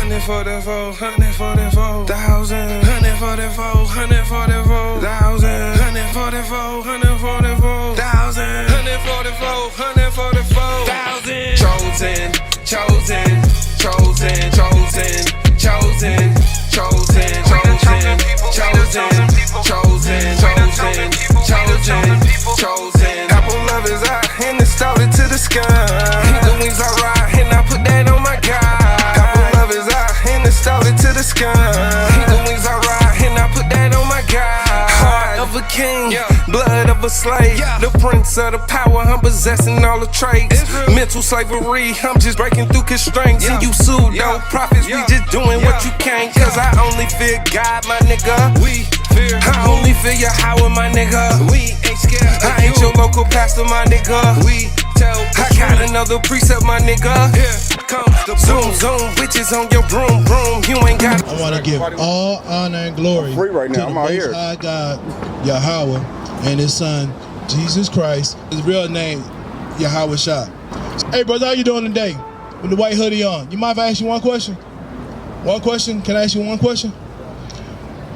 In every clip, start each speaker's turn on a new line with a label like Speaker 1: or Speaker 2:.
Speaker 1: 144, thousand, 144, 144, thousand, 144, 144, thousand, 144, 144, thousand. Chosen, chosen, chosen, chosen, chosen, chosen, chosen, chosen, chosen, chosen, chosen, chosen. Apple love is out and it's started to the sky. The wings are right and I put that on my guy. Apple love is out and it's started to the sky. The wings are right and I put that on my guy. Heart of a king, blood of a slave. The prince of the power, I'm possessing all the traits. Mental slavery, I'm just breaking through constraints. And you pseudo prophets, we just doing what you can't. Cause I only fear God, my nigga. I only fear Yahweh, my nigga. We ain't scared. I ain't your local pastor, my nigga. We tell. I got another precept, my nigga. Come, zoom, zoom, bitches on your broom, broom. You ain't got.
Speaker 2: I want to give all honor and glory
Speaker 3: free right now.
Speaker 2: to the Most High God, Yahweh, and His Son, Jesus Christ. His real name, Yahweh Shah. Hey, brother, how you doing today? With the white hoodie on. You mind if I ask you one question? One question? Can I ask you one question?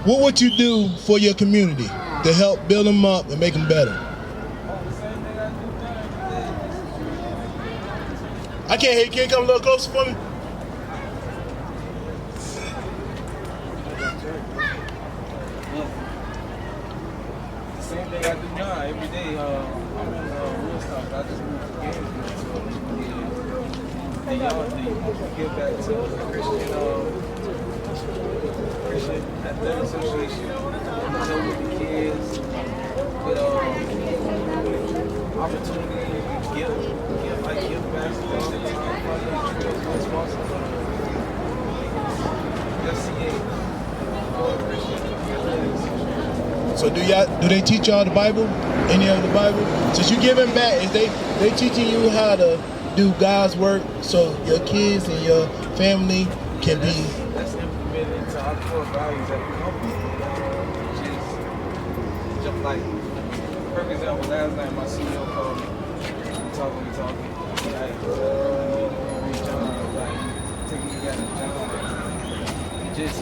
Speaker 2: What would you do for your community to help build them up and make them better? I can't hear you. Can you come a little closer for me?
Speaker 4: Same thing I do now every day. I'm in Woodstock. I just moved to Gainesville, so and y'all give back to the Christian Athletic Association. So with the kids, with opportunity to give basketball,
Speaker 2: So do they teach y'all the Bible? Any of the Bible? Since you giving back, is they teaching you how to do God's work so your kids and your family can be?
Speaker 4: That's implemented into our core values at the company. Which is just like, for example, last night my CEO called me. We talking. Like, reach John, like, taking you guys to John. Just,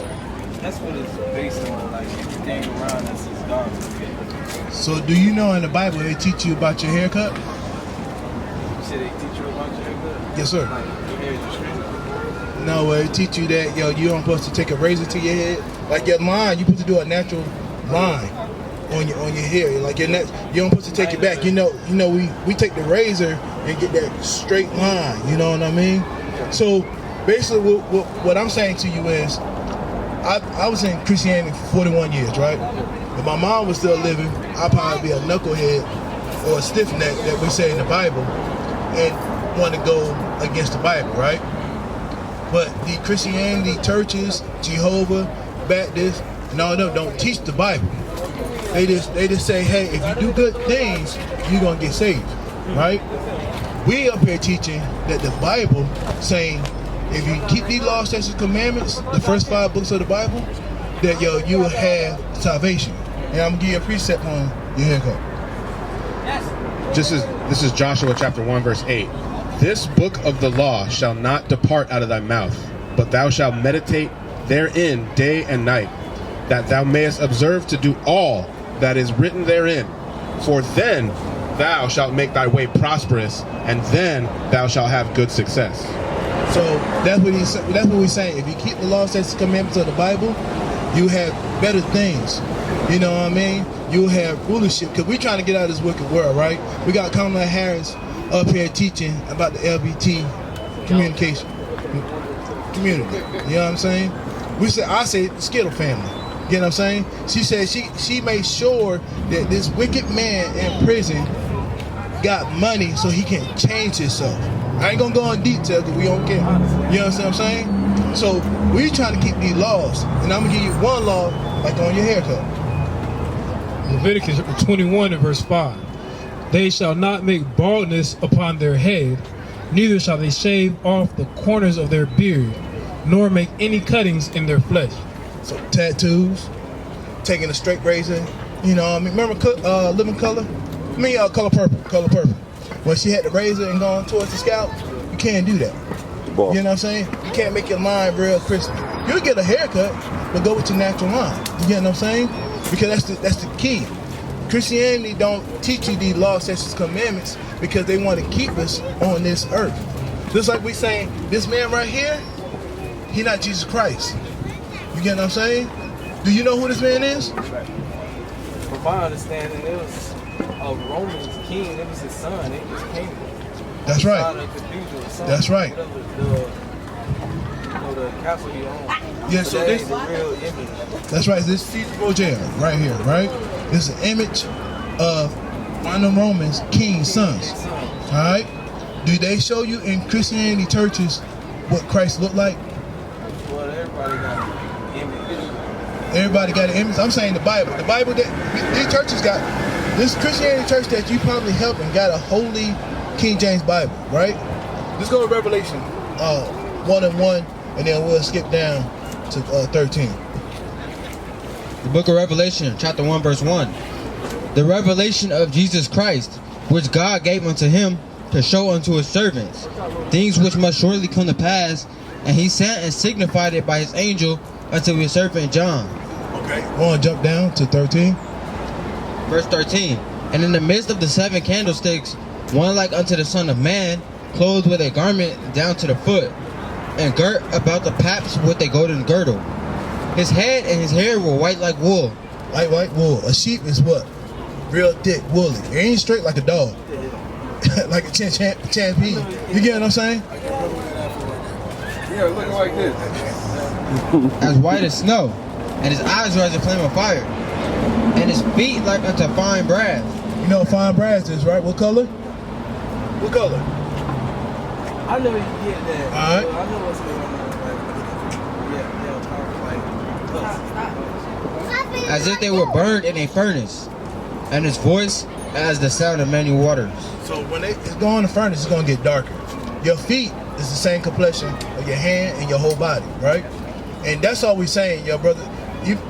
Speaker 4: that's what it's based on. Like, everything around us is God's.
Speaker 2: So do you know in the Bible they teach you about your haircut?
Speaker 4: You said they teach you about your haircut?
Speaker 2: Yes, sir.
Speaker 4: Like, your hair is straight?
Speaker 2: No, they teach you that, yo, you aren't supposed to take a razor to your head. Like your line, you're supposed to do a natural line on your hair. Like your neck, you don't supposed to take it back. You know, we take the razor and get that straight line. You know what I mean? So basically, what I'm saying to you is, I was in Christianity for 41 years, right? If my mom was still living, I'd probably be a knucklehead or a stiff neck that we say in the Bible and want to go against the Bible, right? But the Christianity churches, Jehovah, Baptists, and all of them don't teach the Bible. They just say, hey, if you do good things, you're gonna get saved, right? We up here teaching that the Bible saying, if you keep these laws, statutes, commandments, the first 5 books of the Bible, that you will have salvation. And I'm gonna give you a precept on your haircut.
Speaker 3: This is Joshua chapter 1 verse 8. This book of the law shall not depart out of thy mouth, but thou shalt meditate therein day and night, that thou mayest observe to do all that is written therein. For then thou shalt make thy way prosperous, and then thou shalt have good success.
Speaker 2: So that's what we're saying. If you keep the law, statutes, commandments of the Bible, you have better things. You know what I mean? You'll have rulership, because we're trying to get out of this wicked world, right? We got Kamala Harris up here teaching about the LGBT community. You know what I'm saying? I say the Skittle family. You know what I'm saying? She said she made sure that this wicked man in prison got money so he can change himself. I ain't gonna go in detail because we don't care. You know what I'm saying? So we trying to keep these laws, and I'm gonna give you one law, like on your haircut.
Speaker 5: Leviticus 21 and verse 5. They shall not make baldness upon their head, neither shall they shave off the corners of their beard, nor make any cuttings in their flesh.
Speaker 2: So tattoos, taking a straight razor, you know what I mean? Remember Living Color? Color Purple. When she had the razor and gone towards the scalp, you can't do that. You know what I'm saying? You can't make your line real crispy. You'll get a haircut, but go with your natural line. You get what I'm saying? Because that's the key. Christianity don't teach you these laws, statutes, commandments because they want to keep us on this earth. Just like we saying, this man right here, he not Jesus Christ. You get what I'm saying? Do you know who this man is?
Speaker 4: From my understanding, it was a Roman king. It was his son. It was king.
Speaker 2: That's right. That's right.
Speaker 4: The castle he owned.
Speaker 2: Yeah, so this
Speaker 4: the real image.
Speaker 2: That's right. This Caesar Borgia right here, right? This is an image of one of the Romans' king's sons. All right. Do they show you in Christianity churches what Christ looked like?
Speaker 4: Well, everybody got an image.
Speaker 2: Everybody got an image. I'm saying the Bible. The Bible that these churches got. This Christianity church that you probably helping got a holy King James Bible, right? Let's go to Revelation 1:1, and then we'll skip down to 13.
Speaker 6: The book of Revelation, chapter 1, verse 1. The revelation of Jesus Christ, which God gave unto him to show unto his servants, things which must shortly come to pass, and he sent and signified it by his angel unto his servant John.
Speaker 2: Okay. I want to jump down to 13.
Speaker 6: Verse 13. And in the midst of the 7 candlesticks, one like unto the Son of Man, clothed with a garment down to the foot, and girt about the paps with a golden girdle. His head and his hair were white like wool.
Speaker 2: White wool. A sheep is what? Real thick, woolly. It ain't straight like a dog. Like a champy. You get what I'm saying?
Speaker 4: Yeah, looking like this.
Speaker 6: As white as snow, and his eyes were as a flame of fire, and his feet like unto fine brass.
Speaker 2: You know what fine brass is, right? What color? What color?
Speaker 4: I never get that.
Speaker 2: All right.
Speaker 4: I know what's going on. Like,
Speaker 6: As if they were burned in a furnace, and his voice as the sound of many waters.
Speaker 2: So when it's going in the furnace, it's going to get darker. Your feet is the same complexion of your hand and your whole body, right? And that's all we're saying, yo, brother.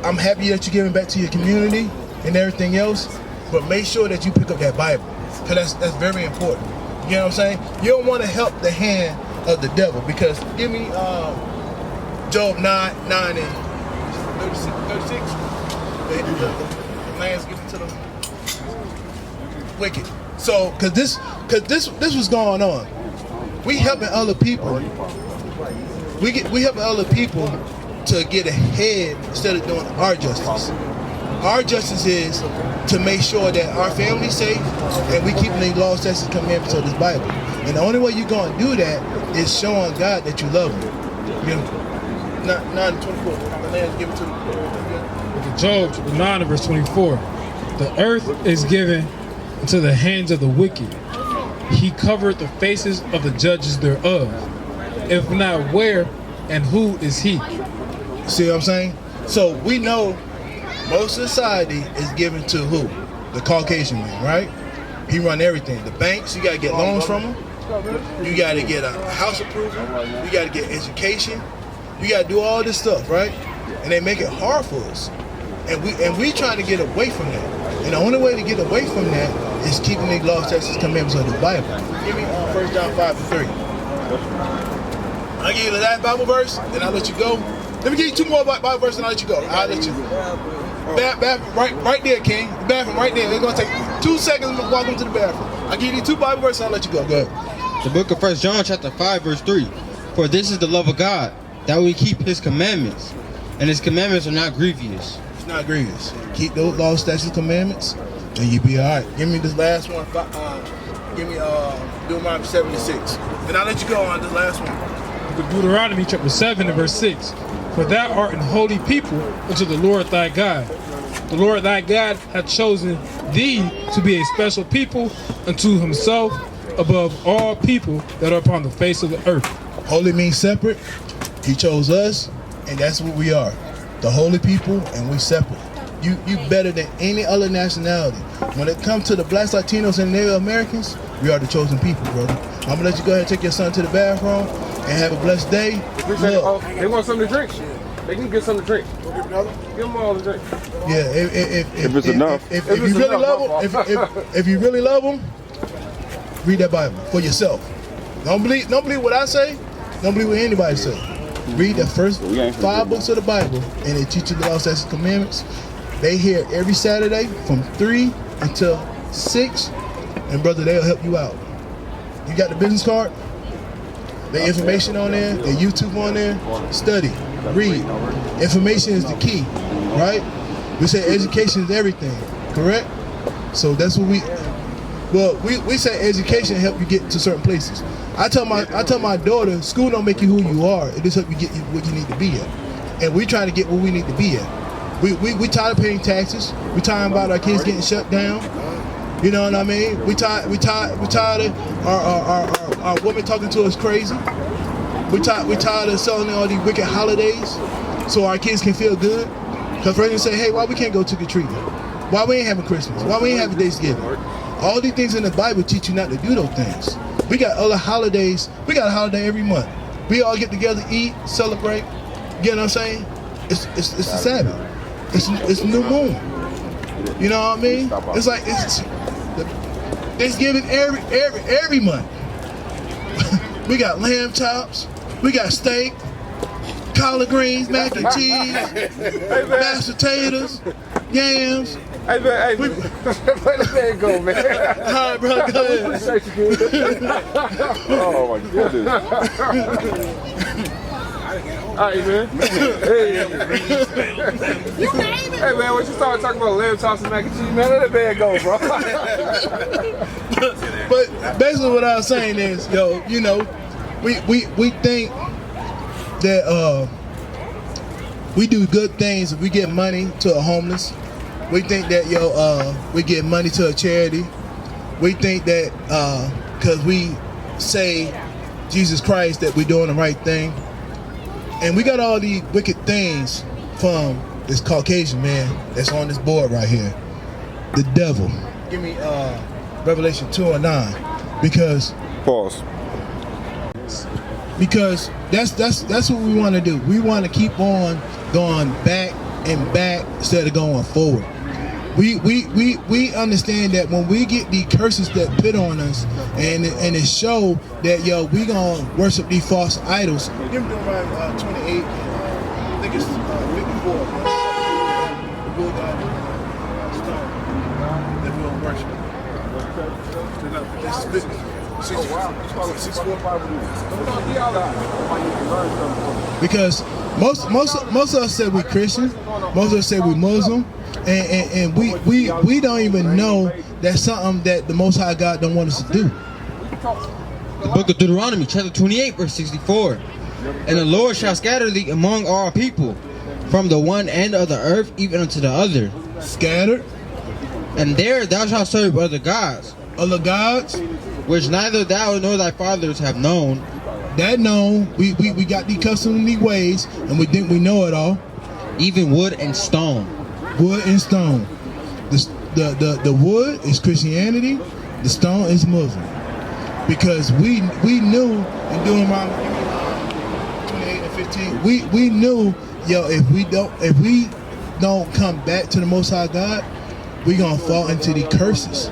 Speaker 2: I'm happy that you're giving back to your community and everything else, but make sure that you pick up that Bible, because that's very important. You know what I'm saying? You don't want to help the hand of the devil, because give me Job 9 and 36. The land's given to the wicked. So, cause this was going on. We helping other people. We helping other people to get ahead instead of doing our justice. Our justice is to make sure that our family's safe and we keeping the laws, statutes, and commandments of this Bible. And the only way you're gonna do that is showing God that you love Him. You know, 9:24. The land's given to the.
Speaker 5: Job 9 verse 24. The earth is given into the hands of the wicked. He covered the faces of the judges thereof. If not, where and who is he?
Speaker 2: See what I'm saying? So we know most society is given to who? The Caucasian man, right? He run everything. The banks, you gotta get loans from him. You gotta get a house approval. You gotta get education. You gotta do all this stuff, right? And they make it hard for us. And we trying to get away from that. And the only way to get away from that is keeping the laws, statutes, commandments of the Bible. Give me 1 John 5:3. I'll give you the last Bible verse, and I'll let you go. Let me give you 2 more Bible verses, and I'll let you go. I'll let you. Bathroom, right there, King. The bathroom, right there. It's gonna take 2 seconds to walk into the bathroom. I'll give you 2 Bible verses, and I'll let you go. Go ahead.
Speaker 6: The book of 1 John chapter 5 verse 3. For this is the love of God, that we keep his commandments, and his commandments are not grievous.
Speaker 2: It's not grievous. Keep those laws, statutes, commandments, and you be all right. Give me this last one. Give me Deuteronomy 7:6. Then I'll let you go on this last one.
Speaker 5: Deuteronomy chapter 7 and verse 6. For thou art an holy people unto the Lord thy God. The Lord thy God hath chosen thee to be a special people unto himself above all people that are upon the face of the earth.
Speaker 2: Holy means separate. He chose us, and that's what we are. The holy people, and we separate. You better than any other nationality. When it comes to the blacks, Latinos, and Native Americans, we are the chosen people, brother. I'm gonna let you go ahead and take your son to the bathroom and have a blessed day.
Speaker 7: They want something to drink. They can get something to drink. Give them all to drink.
Speaker 2: Yeah,
Speaker 7: If it's enough.
Speaker 2: If you really love them, if you really love them, read that Bible for yourself. Don't believe what I say. Don't believe what anybody say. Read the first 5 books of the Bible, and they teach you the law, statutes, and commandments. They here every Saturday from 3 until 6, and brother, they'll help you out. You got the business card? The information on there, the YouTube on there. Study, read. Information is the key, right? We say education is everything, correct? So that's what we say education help you get to certain places. I tell my daughter, school don't make you who you are. It just help you get you what you need to be at. And we trying to get where we need to be at. We tired of paying taxes. We tired about our kids getting shut down. You know what I mean? We tired of our women talking to us crazy. We tired of selling all these wicked holidays so our kids can feel good. Because friends say, hey, why we can't go trick or treating? Why we ain't having Christmas? Why we ain't having Thanksgiving? All these things in the Bible teach you not to do those things. We got other holidays. We got a holiday every month. We all get together, eat, celebrate. You know what I'm saying? It's the Sabbath. It's new moon. You know what I mean? It's like it's Thanksgiving every month. We got lamb chops. We got steak, collard greens, mac and cheese, mashed potatoes, yams.
Speaker 7: Hey man, let that go, man.
Speaker 2: All right, bro, go ahead.
Speaker 7: Oh my goodness. All right, man. Hey, man, when you started talking about lamb chops and mac and cheese, man, let that man go, bro.
Speaker 2: But basically what I was saying is, yo, you know, we think that we do good things if we get money to a homeless. We think that, we give money to a charity. We think that because we say Jesus Christ that we're doing the right thing. And we got all these wicked things from this Caucasian man that's on this board right here. The devil. Give me Revelation 2:9. Because
Speaker 7: Pause.
Speaker 2: Because that's what we want to do. We want to keep on going back and back instead of going forward. We understand that when we get the curses that put on us and it show that we gonna worship these false idols. Give me around 28. I think it's 54. That we don't worship. Because most of us say we Christian, most of us say we Muslim, and we don't even know that's something that the Most High God don't want us to do.
Speaker 6: The book of Deuteronomy, chapter 28, verse 64. And the Lord shall scatter thee among all people, from the one end of the earth even unto the other.
Speaker 2: Scattered.
Speaker 6: And there thou shalt serve other gods.
Speaker 2: Other gods?
Speaker 6: Which neither thou nor thy fathers have known.
Speaker 2: That known. We got these customs and these ways, and we think we know it all.
Speaker 6: Even wood and stone.
Speaker 2: Wood and stone. The wood is Christianity. The stone is Muslim. Because we knew in Deuteronomy 28 and 15, we knew if we don't come back to the Most High God, we gonna fall into the curses.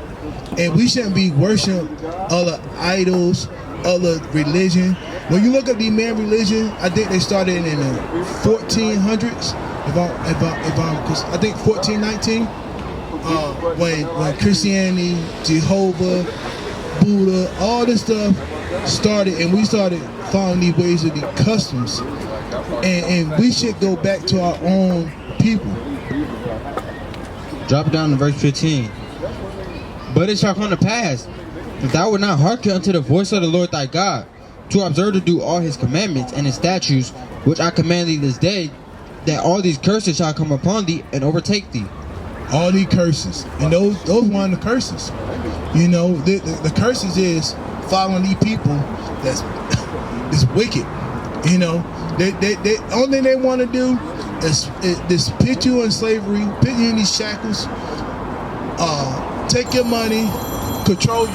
Speaker 2: And we shouldn't be worshiping other idols, other religion. When you look at the man religion, I think they started in the 1400s. Because I think 1419, when Christianity, Jehovah, Buddha, all this stuff started, and we started following these ways of the customs, and we should go back to our own people.
Speaker 6: Drop it down to verse 15. But it shall come to pass, if thou wilt not hearken unto the voice of the Lord thy God, to observe to do all his commandments and his statutes, which I command thee this day, that all these curses shall come upon thee and overtake thee.
Speaker 2: All these curses, and those one of the curses. The curses is following these people that's wicked. They only thing they want to do is put you in slavery, put you in these shackles, take your money, control you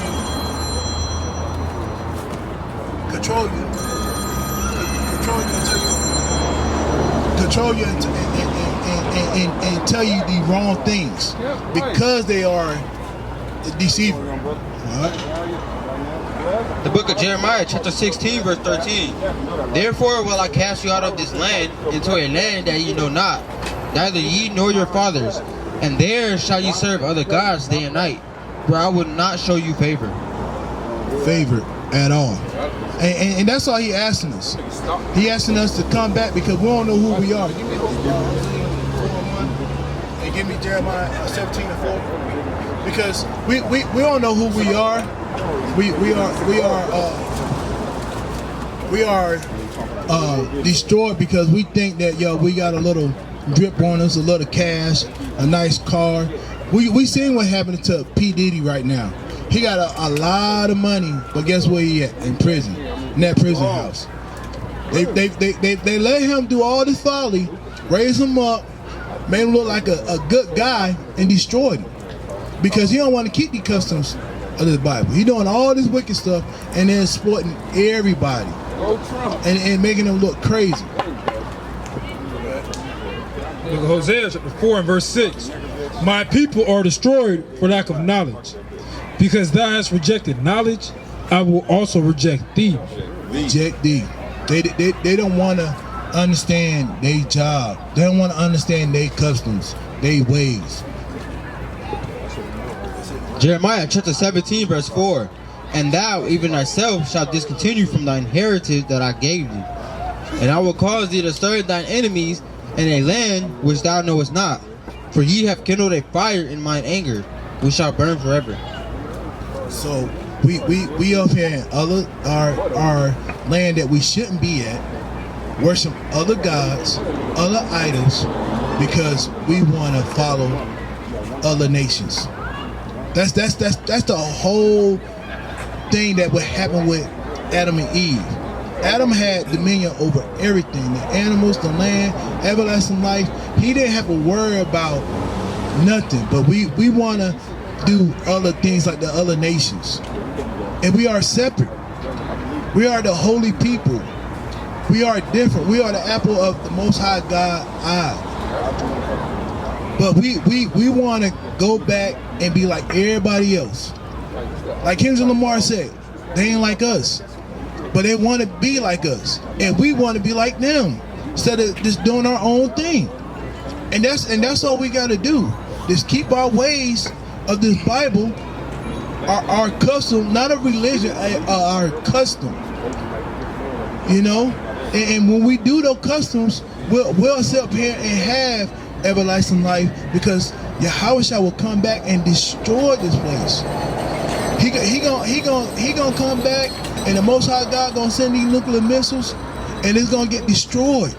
Speaker 2: and tell you the wrong things because they are deceiving. All right?
Speaker 6: The book of Jeremiah, chapter 16, verse 13. Therefore will I cast you out of this land into a land that ye know not, neither ye nor your fathers. And there shall ye serve other gods day and night, where I will not show you favor.
Speaker 2: Favor at all. And that's all he asking us. He asking us to come back because we don't know who we are. Give me and give me Jeremiah 17 and 4. Because we don't know who we are. We are destroyed because we think that we got a little drip on us, a little cash, a nice car. We seeing what happened to P. Diddy right now. He got a lot of money, but guess where he at? In prison, in that prison house. They let him do all this folly, raise him up, made him look like a good guy, and destroyed him because he don't want to keep the customs of the Bible. He doing all this wicked stuff and then exploiting everybody and making them look crazy.
Speaker 5: Look at Hosea chapter 4 and verse 6. My people are destroyed for lack of knowledge. Because thou hast rejected knowledge, I will also reject thee.
Speaker 2: Reject thee. They don't want to understand their job. They don't want to understand their customs, their ways.
Speaker 6: Jeremiah chapter 17, verse 4. And thou, even thyself, shalt discontinue from thine heritage that I gave thee. And I will cause thee to serve thine enemies in a land which thou knowest not. For ye have kindled a fire in mine anger, which shall burn forever.
Speaker 2: So we up here in our land that we shouldn't be at, worship other gods, other idols, because we want to follow other nations. That's the whole thing that would happen with Adam and Eve. Adam had dominion over everything, the animals, the land, everlasting life. He didn't have to worry about nothing, but we want to do other things like the other nations. And we are separate. We are the holy people. We are different. We are the apple of the Most High God eye. But we want to go back and be like everybody else. Like Kendrick Lamar said, they ain't like us. But they want to be like us. And we want to be like them. Instead of just doing our own thing. And that's all we got to do. Just keep our ways of this Bible, our custom, not a religion, our custom. You know? And when we do those customs, we'll sit up here and have everlasting life because Yahushua will come back and destroy this place. He gonna come back and the Most High God gonna send these nuclear missiles and it's gonna get destroyed.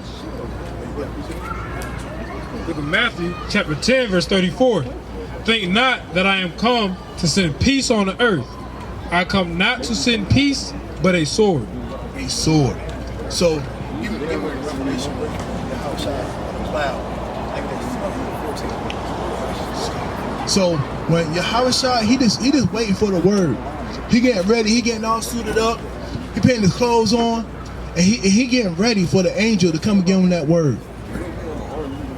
Speaker 5: Look at Matthew chapter 10 verse 34. Think not that I am come to send peace on the earth. I come not to send peace, but a sword.
Speaker 2: A sword. So, give me a revelation of the house on the cloud. So, when Yahushua, he just waiting for the word. He getting ready. He getting all suited up. He putting his clothes on, and he getting ready for the angel to come and give him that word.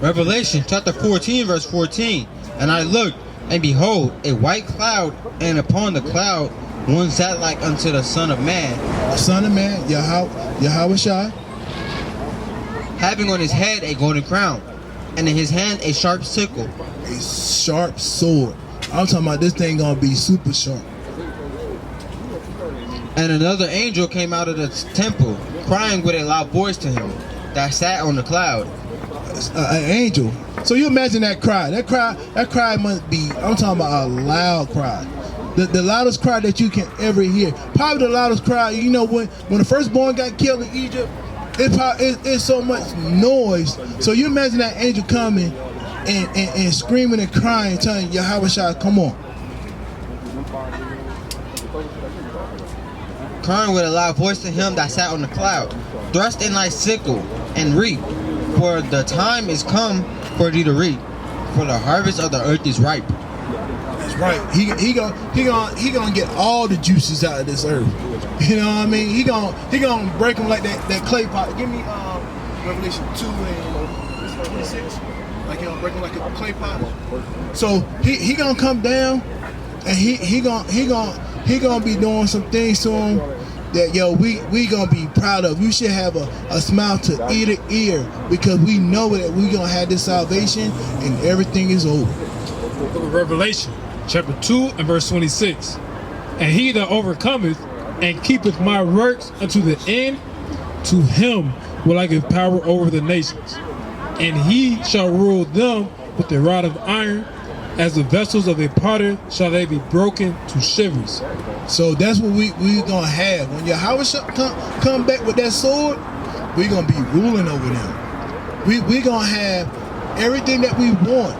Speaker 6: Revelation chapter 14, verse 14. And I looked, and behold, a white cloud, and upon the cloud one sat like unto the Son of Man.
Speaker 2: The Son of Man, Yahushua,
Speaker 6: having on his head a golden crown, and in his hand a sharp sickle.
Speaker 2: A sharp sword. I'm talking about this thing gonna be super sharp.
Speaker 6: And another angel came out of the temple, crying with a loud voice to him that sat on the cloud.
Speaker 2: An angel. So you imagine that cry. That cry must be, I'm talking about a loud cry. The loudest cry that you can ever hear. Probably the loudest cry, you know, when the firstborn got killed in Egypt, it's so much noise. So you imagine that angel coming and screaming and crying, telling Yahushua, come on.
Speaker 6: Crying with a loud voice to him that sat on the cloud, thrust in thy sickle and reap, for the time is come for thee to reap, for the harvest of the earth is ripe.
Speaker 2: That's right. He gonna get all the juices out of this earth. You know what I mean? He gonna break them like that clay pot. Give me Revelation 2 and 26. Like he gonna break them like a clay pot. So he gonna come down and he gonna be doing some things to him that yo, we gonna be proud of. You should have a smile to ear to ear, because we know that we gonna have this salvation and everything is over.
Speaker 5: Book of Revelation, chapter 2 and verse 26. And he that overcometh and keepeth my works unto the end, to him will I give power over the nations. And he shall rule them with a rod of iron, as the vessels of a potter shall they be broken to shivers.
Speaker 2: So that's what we gonna have. When Yahweh come back with that sword, we gonna be ruling over them. We gonna have everything that we want,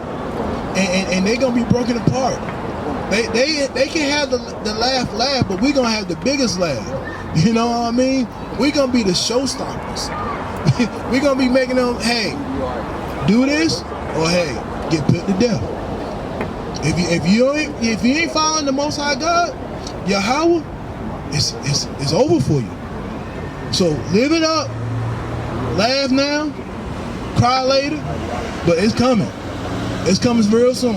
Speaker 2: and they gonna be broken apart. They can have the laugh, but we gonna have the biggest laugh. You know what I mean? We gonna be the showstoppers. We gonna be making them, hey, do this, or hey, get put to death. If you ain't following the Most High God, Yahweh, it's over for you. So live it up, laugh now, cry later, but it's coming. It's coming real soon.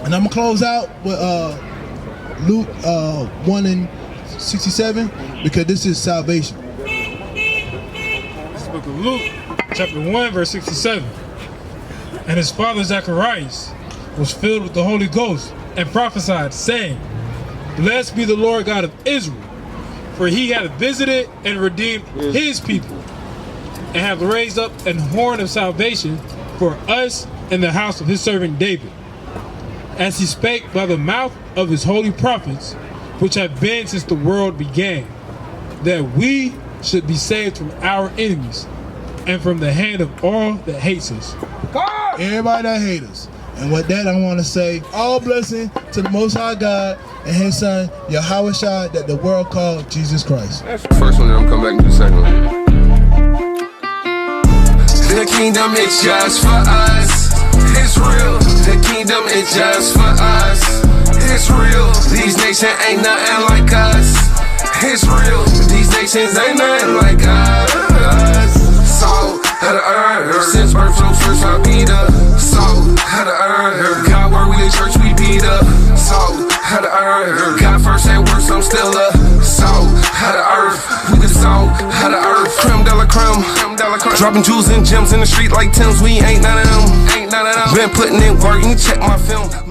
Speaker 2: And I'm gonna close out with Luke 1 and 67, because this is salvation.
Speaker 5: This is the book of Luke, chapter 1, verse 67. And his father Zacharias was filled with the Holy Ghost and prophesied, saying, Blessed be the Lord God of Israel, for he hath visited and redeemed his people, and hath raised up an horn of salvation for us in the house of his servant David, as he spake by the mouth of his holy prophets, which have been since the world began, that we should be saved from our enemies and from the hand of all that hates us.
Speaker 2: Everybody that hates us. And with that, I want to say all blessing to the Most High God and his son, Yahweh Shai, that the world called Jesus Christ.
Speaker 1: First one, then I'm coming back to the second one. The kingdom is just for us. It's real. The kingdom is just for us. It's real. These nations ain't nothing like us. It's real. These nations ain't nothing like us. Salt of the earth. Since birth from first I be the salt of the earth. God where we the church we be the salt of the earth. God first and worst, I'm still the salt of the earth. We the salt of the earth. Creme de la creme. Dropping jewels and gems in the street like Tim's. We ain't none of them. Been putting in work, you check my film.